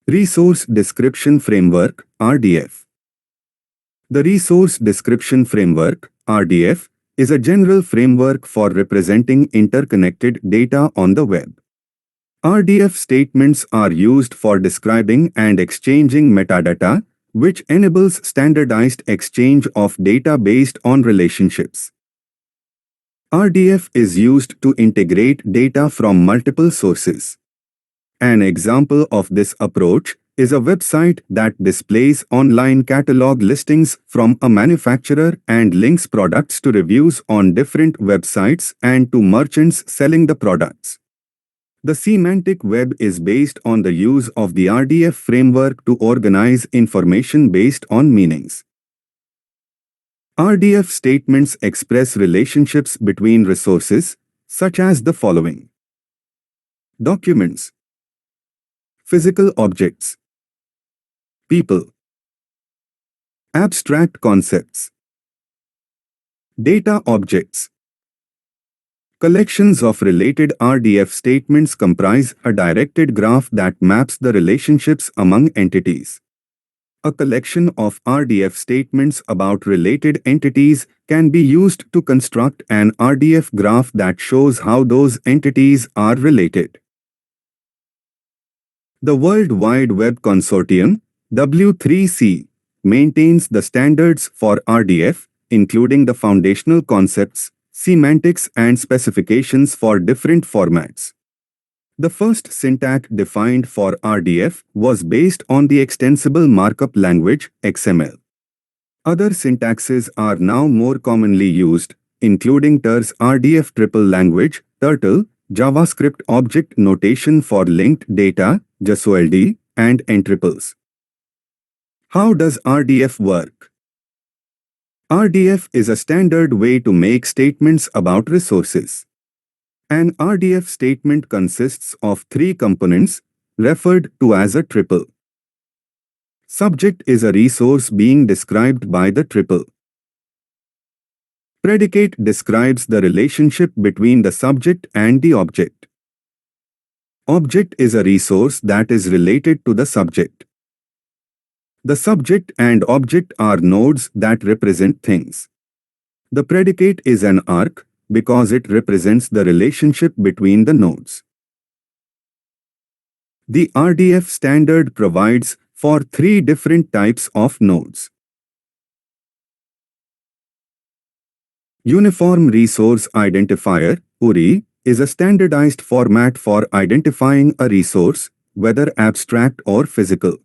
Resource Description Framework (RDF). The Resource Description Framework (RDF) is a general framework for representing interconnected data on the web. RDF statements are used for describing and exchanging metadata, which enables standardized exchange of data based on relationships. RDF is used to integrate data from multiple sources. An example of this approach is a website that displays online catalog listings from a manufacturer and links products to reviews on different websites and to merchants selling the products. The semantic web is based on the use of the RDF framework to organize information based on meanings. RDF statements express relationships between resources, such as the following: documents, physical objects, people, abstract concepts, data objects. Collections of related RDF statements comprise a directed graph that maps the relationships among entities. A collection of RDF statements about related entities can be used to construct an RDF graph that shows how those entities are related. The World Wide Web Consortium, W3C, maintains the standards for RDF, including the foundational concepts, semantics and specifications for different formats. The first syntax defined for RDF was based on the Extensible Markup Language (XML). Other syntaxes are now more commonly used, including TER's RDF Triple Language, Turtle, JavaScript Object Notation for Linked Data, JSOLD, and NTriples. How does RDF work? RDF is a standard way to make statements about resources. An RDF statement consists of three components, referred to as a triple. Subject is a resource being described by the triple. Predicate describes the relationship between the subject and the object. Object is a resource that is related to the subject. The subject and object are nodes that represent things. The predicate is an arc because it represents the relationship between the nodes. The RDF standard provides for three different types of nodes. Uniform Resource Identifier (URI) is a standardized format for identifying a resource, whether abstract or physical.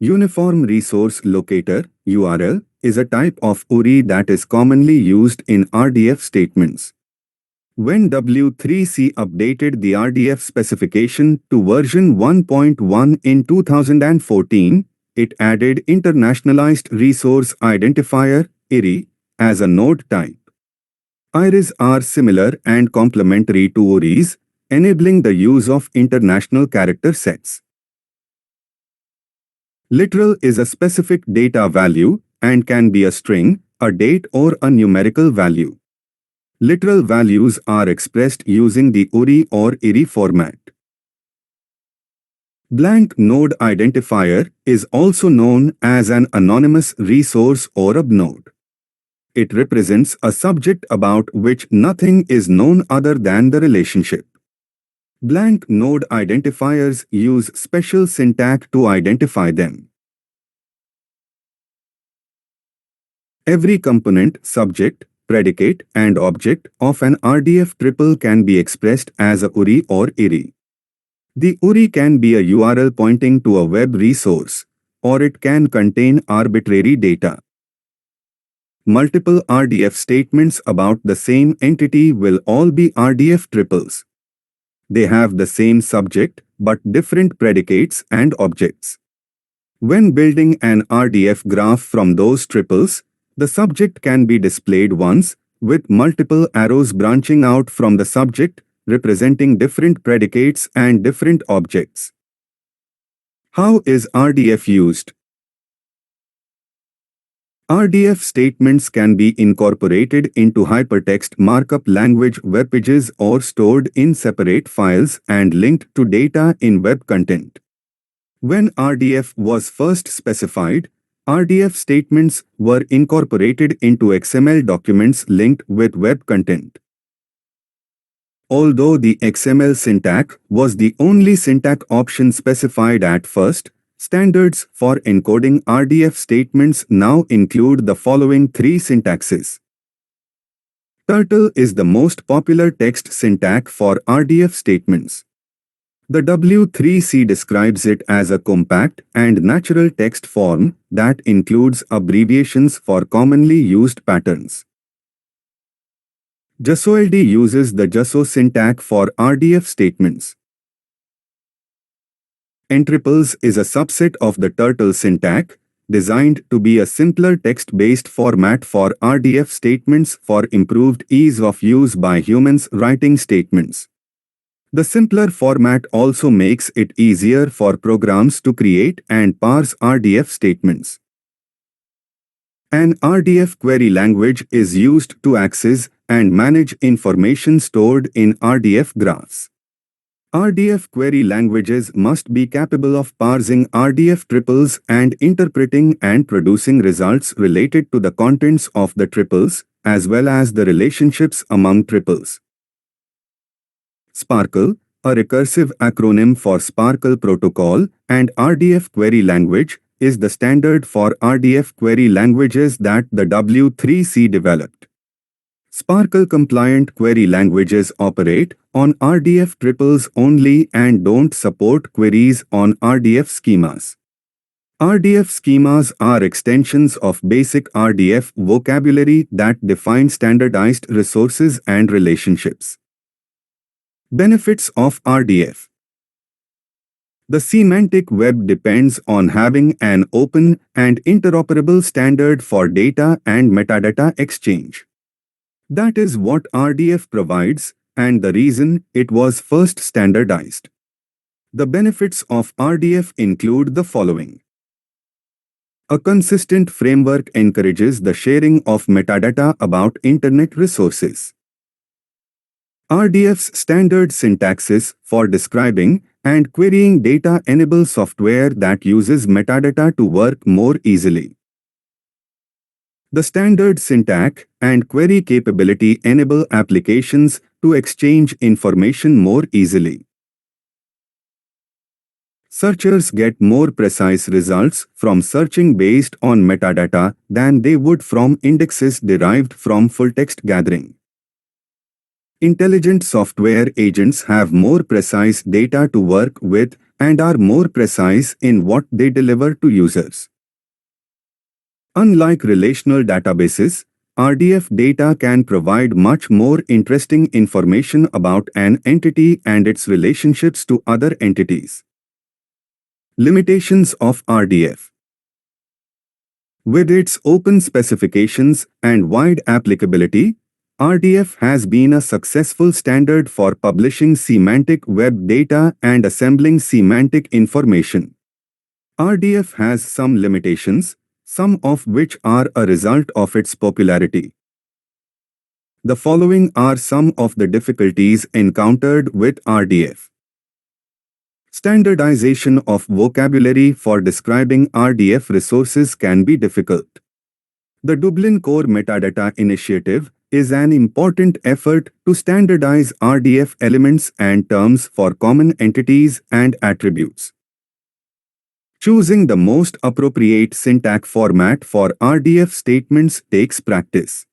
Uniform Resource Locator (URL) is a type of URI that is commonly used in RDF statements. When W3C updated the RDF specification to version 1.1 in 2014, it added Internationalized Resource Identifier (IRI) as a node type. IRIs are similar and complementary to URIs, enabling the use of international character sets. Literal is a specific data value and can be a string, a date or a numerical value. Literal values are expressed using the URI or IRI format. Blank node identifier is also known as an anonymous resource or a node. It represents a subject about which nothing is known other than the relationship. Blank node identifiers use special syntax to identify them. Every component, subject, predicate, and object of an RDF triple can be expressed as a URI or IRI. The URI can be a URL pointing to a web resource, or it can contain arbitrary data. Multiple RDF statements about the same entity will all be RDF triples. They have the same subject but different predicates and objects. When building an RDF graph from those triples, the subject can be displayed once, with multiple arrows branching out from the subject, representing different predicates and different objects. How is RDF used? RDF statements can be incorporated into hypertext markup language web pages or stored in separate files and linked to data in web content. When RDF was first specified, RDF statements were incorporated into XML documents linked with web content. Although the XML syntax was the only syntax option specified at first, standards for encoding RDF statements now include the following three syntaxes. Turtle is the most popular text syntax for RDF statements. The W3C describes it as a compact and natural text form that includes abbreviations for commonly used patterns. JSOLD uses the JSO syntax for RDF statements. N-triples is a subset of the Turtle syntax, designed to be a simpler text-based format for RDF statements for improved ease of use by humans writing statements. The simpler format also makes it easier for programs to create and parse RDF statements. An RDF query language is used to access and manage information stored in RDF graphs. RDF query languages must be capable of parsing RDF triples and interpreting and producing results related to the contents of the triples, as well as the relationships among triples. Sparkle, a recursive acronym for Sparkle Protocol and RDF query language, is the standard for RDF query languages that the W3C developed. Sparkle-compliant query languages operate on RDF triples only and don't support queries on RDF schemas. RDF schemas are extensions of basic RDF vocabulary that define standardized resources and relationships. Benefits of RDF. The semantic web depends on having an open and interoperable standard for data and metadata exchange. That is what RDF provides, and the reason it was first standardized. The benefits of RDF include the following. A consistent framework encourages the sharing of metadata about Internet resources. RDF's standard syntaxes for describing and querying data enable software that uses metadata to work more easily. The standard syntax and query capability enable applications to exchange information more easily. Searchers get more precise results from searching based on metadata than they would from indexes derived from full-text gathering. Intelligent software agents have more precise data to work with and are more precise in what they deliver to users. Unlike relational databases, RDF data can provide much more interesting information about an entity and its relationships to other entities. Limitations of RDF. With its open specifications and wide applicability, RDF has been a successful standard for publishing semantic web data and assembling semantic information. RDF has some limitations, some of which are a result of its popularity. The following are some of the difficulties encountered with RDF. Standardization of vocabulary for describing RDF resources can be difficult. The Dublin Core Metadata Initiative is an important effort to standardize RDF elements and terms for common entities and attributes. Choosing the most appropriate syntax format for RDF statements takes practice.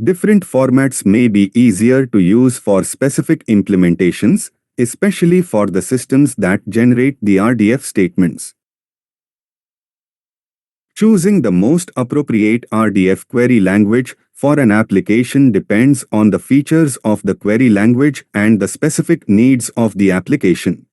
Different formats may be easier to use for specific implementations, especially for the systems that generate the RDF statements. Choosing the most appropriate RDF query language for an application depends on the features of the query language and the specific needs of the application.